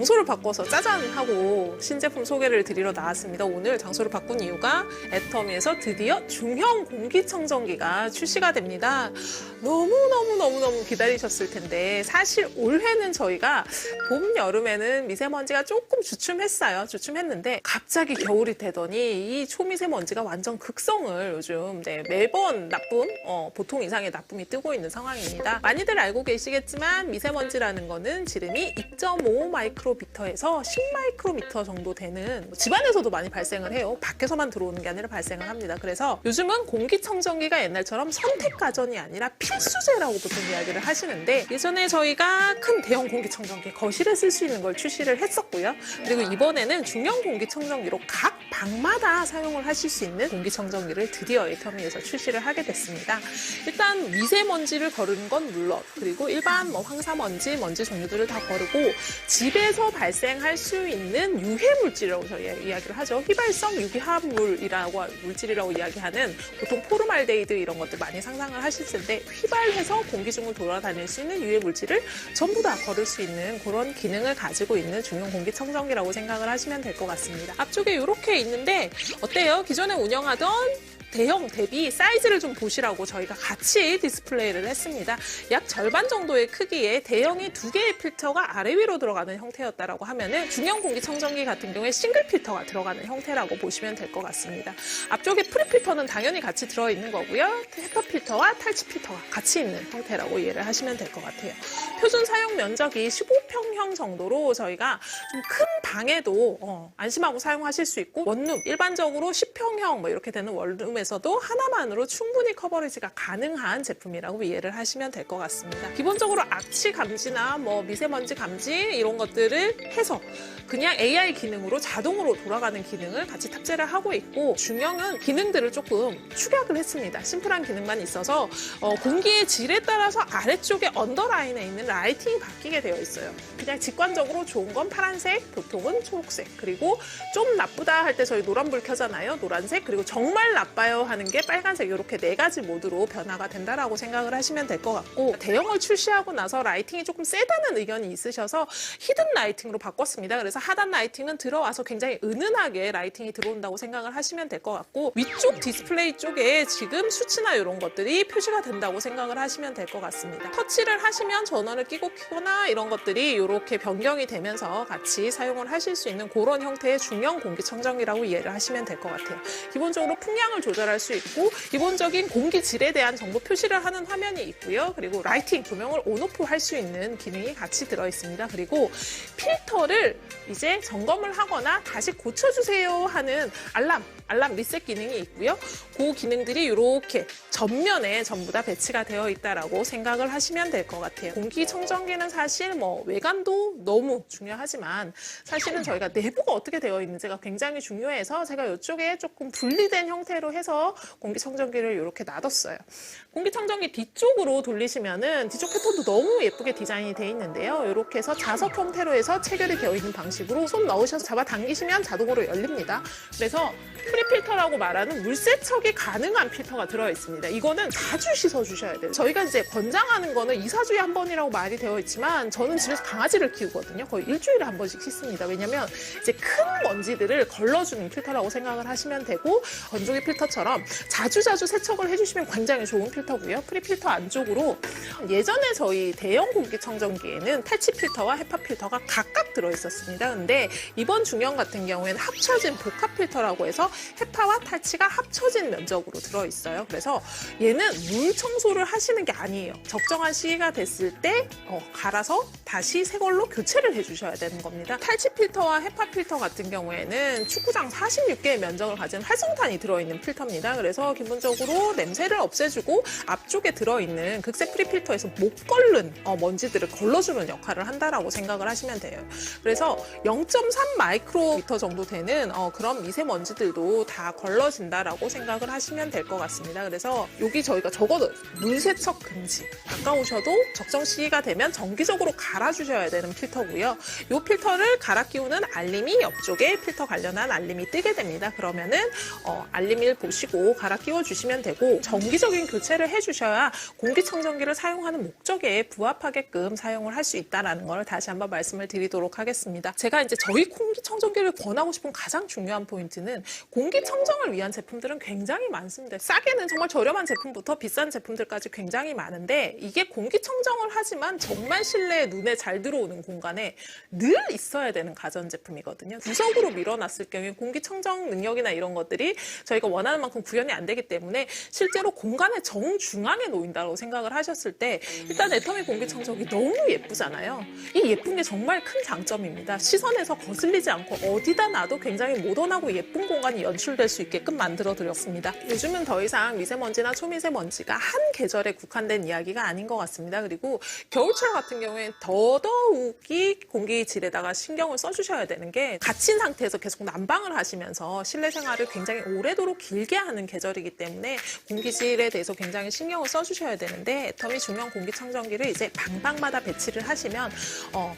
장소를 바꿔서 짜잔 하고 신제품 소개를 드리러 나왔습니다. 오늘 장소를 바꾼 이유가 애터미에서 드디어 중형 공기청정기가 출시가 됩니다. 너무 기다리셨을 텐데 사실 올해는 저희가 봄, 여름에는 미세먼지가 조금 주춤했는데 갑자기 겨울이 되더니 이 초미세먼지가 완전 극성을 요즘 매번 나쁨, 보통 이상의 나쁨이 뜨고 있는 상황입니다. 많이들 알고 계시겠지만 미세먼지라는 거는 지름이 2.5 마이크로미터에서 10 마이크로미터 정도 되는 집안에서도 많이 발생을 해요. 밖에서만 들어오는 게 아니라 발생을 합니다. 그래서 요즘은 공기청정기가 옛날처럼 선택가전이 아니라 필수제라고 보통 이야기를 하시는데 예전에 저희가 큰 대형 공기청정기 거실에 쓸 수 있는 걸 출시를 했었고요. 그리고 이번에는 중형 공기청정기로 각 방마다 사용을 하실 수 있는 공기청정기를 드디어 애터미에서 출시를 하게 됐습니다. 일단 미세먼지를 거르는 건 물론 그리고 일반 황사먼지, 먼지 종류들을 다 거르고 집에서 발생할 수 있는 유해물질이라고 저희 이야기를 하죠. 휘발성 유기화합물이라고 물질이라고 이야기하는 보통 포르말데히드 이런 것들 많이 상상을 하실 텐데 휘발해서 공기 중을 돌아다닐 수 있는 유해물질을 전부 다 거를 수 있는 그런 기능을 가지고 있는 중형 공기청정기라고 생각을 하시면 될 것 같습니다. 앞쪽에 이렇게 있는데 어때요? 기존에 운영하던 대형 대비 사이즈를 좀 보시라고 저희가 같이 디스플레이를 했습니다. 약 절반 정도의 크기의 대형이 2개의 필터가 아래 위로 들어가는 형태였다라고 하면은 중형 공기청정기 같은 경우에 싱글 필터가 들어가는 형태라고 보시면 될 것 같습니다. 앞쪽에 프리필터는 당연히 같이 들어있는 거고요. 헤파 필터와 탈취 필터가 같이 있는 형태라고 이해를 하시면 될 것 같아요. 표준 사용 면적이 15평형 정도로 저희가 좀 큰 방에도 안심하고 사용하실 수 있고 원룸, 일반적으로 10평형 이렇게 되는 원룸에서도 하나만으로 충분히 커버리지가 가능한 제품이라고 이해를 하시면 될 것 같습니다. 기본적으로 악취 감지나 미세먼지 감지 이런 것들을 해서 그냥 AI 기능으로 자동으로 돌아가는 기능을 같이 탑재를 하고 있고 중형은 기능들을 조금 축약을 했습니다. 심플한 기능만 있어서 공기의 질에 따라서 아래쪽에 언더라인에 있는 라이팅이 바뀌게 되어 있어요. 그냥 직관적으로 좋은 건 파란색, 보통은 초록색, 그리고 좀 나쁘다 할 때 저희 노란불 켜잖아요. 노란색, 그리고 정말 나빠요 하는 게 빨간색, 이렇게 4가지 모드로 변화가 된다라고 생각을 하시면 될 것 같고 대형을 출시하고 나서 라이팅이 조금 세다는 의견이 있으셔서 히든 라이팅으로 바꿨습니다. 그래서 하단 라이팅은 들어와서 굉장히 은은하게 라이팅이 들어온다고 생각을 하시면 될 것 같고 위쪽 디스플레이 쪽에 지금 수치나 이런 것들이 표시가 된다고 생각을 하시면 될 것 같습니다. 터치를 하시면 전원을 끼고 켜거나 이런 것들이 이렇게 변경이 되면서 같이 사용을 하실 수 있는 그런 형태의 중형 공기청정기라고 이해를 하시면 될 것 같아요. 기본적으로 풍량을 조절할 수 있고 기본적인 공기질에 대한 정보 표시를 하는 화면이 있고요. 그리고 라이팅, 조명을 온오프 할 수 있는 기능이 같이 들어있습니다. 그리고 필터를 이제 점검을 하거나 다시 고쳐주세요 하는 알람 리셋 기능이 있고요. 그 기능들이 이렇게 전면에 전부 다 배치가 되어 있다라고 생각을 하시면 될 것 같아요. 공기청정기는 사실 외관도 너무 중요하지만 사실은 저희가 내부가 어떻게 되어 있는지가 굉장히 중요해서 제가 이쪽에 조금 분리된 형태로 해서 공기청정기를 이렇게 놔뒀어요. 공기청정기 뒤쪽으로 돌리시면은 뒤쪽 패턴도 너무 예쁘게 디자인이 되어 있는데요. 이렇게 해서 자석 형태로 해서 체결이 되어 있는 방식으로 손 넣으셔서 잡아당기시면 자동으로 열립니다. 그래서 프리필터라고 말하는 물세척이 가능한 필터가 들어있습니다. 이거는 자주 씻어주셔야 돼요. 저희가 이제 권장하는 거는 2, 4주에 한 번이라고 말이 되어 있지만 저는 집에서 강아지를 키우거든요. 거의 일주일에 한 번씩 씻습니다. 왜냐면 이제 큰 먼지들을 걸러주는 필터라고 생각을 하시면 되고 건조기 필터처럼 자주 세척을 해주시면 굉장히 좋은 필터고요. 프리필터 안쪽으로 예전에 저희 대형 공기청정기에는 탈취 필터와 헤파 필터가 각각 들어있었습니다. 근데 이번 중형 같은 경우에는 합쳐진 복합 필터라고 해서 헤파와 탈취가 합쳐진 면적으로 들어있어요. 그래서 얘는 물 청소를 하시는 게 아니에요. 적정한 시기가 됐을 때 갈아서 다시 새 걸로 교체를 해주셔야 되는 겁니다. 탈취 필터와 헤파 필터 같은 경우에는 축구장 46개의 면적을 가진 활성탄이 들어있는 필터입니다. 그래서 기본적으로 냄새를 없애주고 앞쪽에 들어있는 극색 프리필터에서 못 걸른 먼지들을 걸러주는 역할을 한다라고 생각을 하시면 돼요. 그래서 0.3 마이크로미터 정도 되는 그런 미세먼지들도 다 걸러진다라고 생각을 하시면 될 것 같습니다. 그래서 여기 저희가 적어도 물세척 금지, 가까우셔도 적정 시기가 되면 정기적으로 갈아주셔야 되는 필터고요. 이 필터를 갈아 끼우는 알림이 옆쪽에 필터 관련한 알림이 뜨게 됩니다. 그러면은 알림을 보시고 갈아 끼워주시면 되고 정기적인 교체를 해주셔야 공기청정기를 사용하는 목적에 부합하게끔 사용을 할 수 있다는 걸 다시 한번 말씀을 드리도록 하겠습니다. 제가 이제 저희 공기청정기를 권하고 싶은 가장 중요한 포인트는 공기청정을 위한 제품들은 굉장히 많습니다. 싸게는 정말 저렴한 제품부터 비싼 제품들까지 굉장히 많은데 이게 공기청정을 하지만 정말 실내에 눈에 잘 들어오는 공간에 늘 있어야 되는 가전제품이거든요. 구석으로 밀어놨을 경우에 공기청정 능력이나 이런 것들이 저희가 원하는 만큼 구현이 안 되기 때문에 실제로 공간의 정중앙에 놓인다고 생각을 하셨을 때 일단 애터미 공기청정기 너무 예쁘잖아요. 이 예쁜 게 정말 큰 장점입니다. 시선에서 거슬리지 않고 어디다 놔도 굉장히 모던하고 예쁜 공간이 연출될 수 있게끔 만들어 드렸습니다. 요즘은 더 이상 미세먼지나 초미세먼지가 한 계절에 국한된 이야기가 아닌 것 같습니다. 그리고 겨울철 같은 경우에 더더욱이 공기질에다가 신경을 써주셔야 되는 게 갇힌 상태에서 계속 난방을 하시면서 실내 생활을 굉장히 오래도록 길게 하는 계절이기 때문에 공기질에 대해서 굉장히 신경을 써주셔야 되는데 애터미 중형 공기청정기를 이제 방방마다 배치를 하시면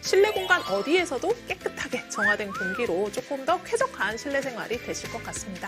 실내 공간 어디에서도 깨끗하게 정화된 공기로 조금 더 쾌적한 실내 생활이 되실 것 같습니다.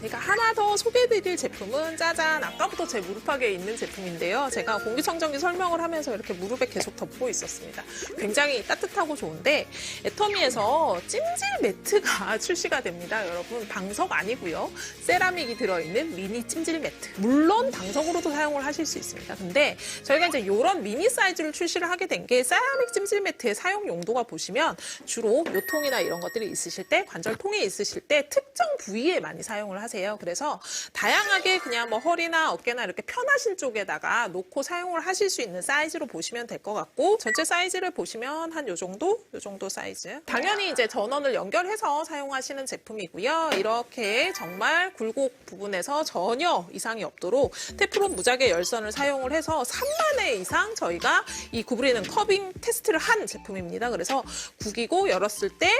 제가 하나 더 소개해드릴 제품은 짜잔, 아까부터 제 무릎팍에 있는 제품인데요. 제가 공기청정기 설명을 하면서 이렇게 무릎에 계속 덮고 있었습니다. 굉장히 따뜻하고 좋은데 애터미에서 찜질 매트가 출시가 됩니다. 여러분, 방석 아니고요. 세라믹이 들어있는 미니 찜질 매트. 물론 방석으로도 사용을 하실 수 있습니다. 근데 저희가 이제 이런 미니 사이즈를 출시를 하게 된 게 세라믹 찜질 매트의 사용 용도가 보시면 주로 요통이나 이런 것들이 있으실 때, 관절통이 있으실 때 특정 부위에 많이 사용을 하세요. 그래서 다양하게 그냥 뭐 허리나 어깨나 이렇게 편하신 쪽에다가 놓고 사용을 하실 수 있는 사이즈로 보시면 될 것 같고 전체 사이즈를 보시면 한 요 정도 사이즈. 당연히 이제 전원을 연결해서 사용하시는 제품이고요. 이렇게 정말 굴곡 부분에서 전혀 이상이 없도록 테프론 무작위 열선을 사용을 해서 3만 회 이상 저희가 이 구부리는 커빙 테스트를 한 제품입니다. 그래서 구기고 열었을 때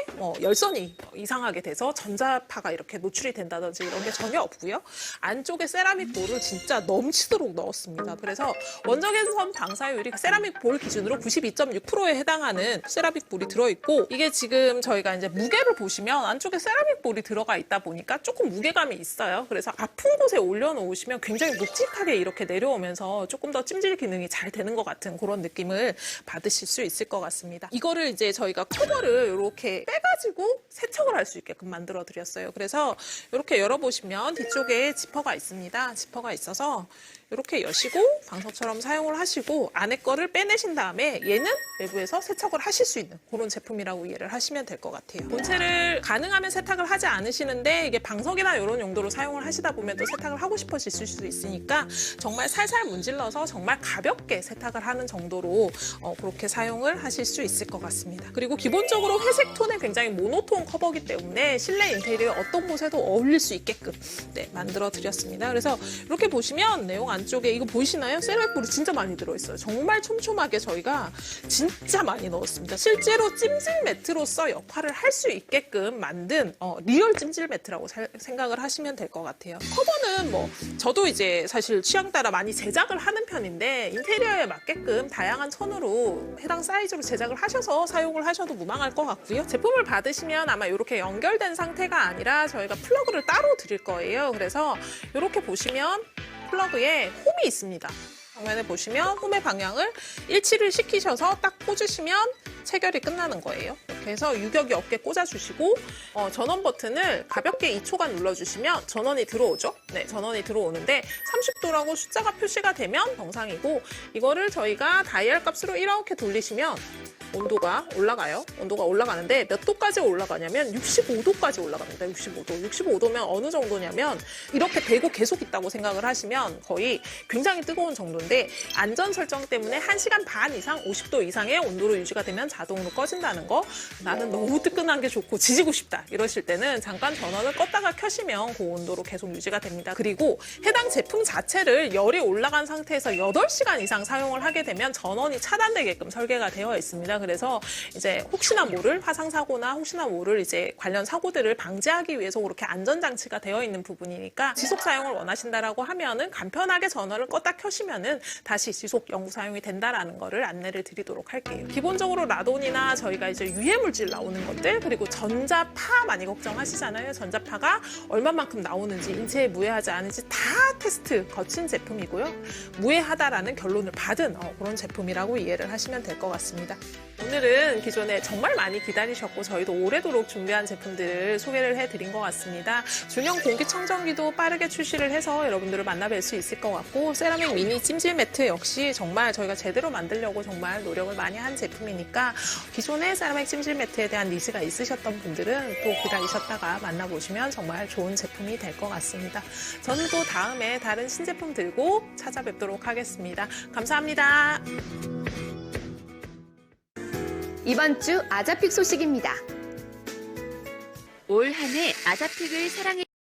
열선이 이상하게 돼서 전자파가 이렇게 노출이 된다든지 이런 게 전혀 없고요. 안쪽에 세라믹 볼을 진짜 넘치도록 넣었습니다. 그래서 원적외선 방사율이 세라믹 볼 기준으로 92.6%에 해당하는 세라믹 볼이 들어있고 이게 지금 저희가 이제 무게를 보시면 안쪽에 세라믹 볼이 들어가 있다 보니까 조금 무게감이 있어요. 그래서 아픈 곳에 올려놓으시면 굉장히 묵직하게 이렇게 내려오면서 조금 더 찜질 기능이 잘 되는 것 같은 그런 느낌을 받으실 수 있을 것 같습니다. 이거를 이제 저희가 커버를 이렇게 빼가지고 세척을 할 수 있게끔 만들어 드렸어요. 그래서 이렇게 열어보시면 뒤쪽에 지퍼가 있습니다. 지퍼가 있어서 이렇게 여시고 방석처럼 사용을 하시고 안에 거를 빼내신 다음에 얘는 외부에서 세척을 하실 수 있는 그런 제품이라고 이해를 하시면 될 것 같아요. 본체를 가능하면 세탁을 하지 않으시는데 이게 방석이나 이런 용도로 사용을 하시다 보면 또 세탁을 하고 싶어질 수도 있으니까 정말 살살 문질러서 정말 가볍게 세탁을 하는 정도로 그렇게 사용을 하실 수 있을 것 같습니다. 그리고 기본적으로 회색 톤의 굉장히 모노톤 커버이기 때문에 실내 인테리어 어떤 곳에도 어울릴 수 있게끔 만들어 드렸습니다. 그래서 이렇게 보시면 내용 안쪽에 이거 보이시나요? 세라믹볼이 진짜 많이 들어있어요. 정말 촘촘하게 저희가 진짜 많이 넣었습니다. 실제로 찜질 매트로서 역할을 할 수 있게끔 만든 리얼 찜질 매트라고 생각을 하시면 될 것 같아요. 커버는 뭐 저도 이제 사실 취향 따라 많이 제작을 하는 편인데 인테리어에 맞게끔 다양한 선으로 해당 사이즈로 제작을 하셔서 사용을 하셔도 무방할 것 같고요. 제품을 받으시면 아마 이렇게 연결된 상태가 아니라 저희가 플러그를 따로 드릴 거예요. 그래서 이렇게 보시면 플러그에 홈이 있습니다. 정면에 보시면 홈의 방향을 일치를 시키셔서 딱 꽂으시면 체결이 끝나는 거예요. 이렇게 해서 유격이 없게 꽂아주시고 전원 버튼을 가볍게 2초간 눌러주시면 전원이 들어오죠. 네, 전원이 들어오는데 30도라고 숫자가 표시가 되면 정상이고 이거를 저희가 다이얼 값으로 이렇게 돌리시면 온도가 올라가요. 온도가 올라가는데 몇 도까지 올라가냐면 65도까지 올라갑니다. 65도. 65도면 어느 정도냐면 이렇게 대고 계속 있다고 생각을 하시면 거의 굉장히 뜨거운 정도인데 안전 설정 때문에 1시간 반 이상 50도 이상의 온도로 유지가 되면 자동으로 꺼진다는 거. 나는 너무 뜨끈한 게 좋고 지지고 싶다 이러실 때는 잠깐 전원을 껐다가 켜시면 그 온도로 계속 유지가 됩니다. 그리고 해당 제품 자체를 열이 올라간 상태에서 8시간 이상 사용을 하게 되면 전원이 차단되게끔 설계가 되어 있습니다. 그래서 이제 혹시나 모를 화상 사고나 혹시나 모를 이제 관련 사고들을 방지하기 위해서 그렇게 안전 장치가 되어 있는 부분이니까 지속 사용을 원하신다라고 하면은 간편하게 전원을 껐다 켜시면은 다시 지속 영구 사용이 된다라는 거를 안내를 드리도록 할게요. 기본적으로 라돈이나 저희가 이제 유해 물질 나오는 것들 그리고 전자파 많이 걱정하시잖아요. 전자파가 얼마만큼 나오는지 인체에 무해하지 않은지 다 테스트 거친 제품이고요. 무해하다라는 결론을 받은 그런 제품이라고 이해를 하시면 될 것 같습니다. 오늘은 기존에 정말 많이 기다리셨고 저희도 오래도록 준비한 제품들을 소개를 해드린 것 같습니다. 중형 공기청정기도 빠르게 출시를 해서 여러분들을 만나뵐 수 있을 것 같고 세라믹 미니 찜질 매트 역시 정말 저희가 제대로 만들려고 정말 노력을 많이 한 제품이니까 기존에 세라믹 찜질 매트에 대한 니즈가 있으셨던 분들은 또 기다리셨다가 만나보시면 정말 좋은 제품이 될 것 같습니다. 저는 또 다음에 다른 신제품 들고 찾아뵙도록 하겠습니다. 감사합니다. 이번 주 아자픽 소식입니다. 올 한 해 아자픽을 사랑해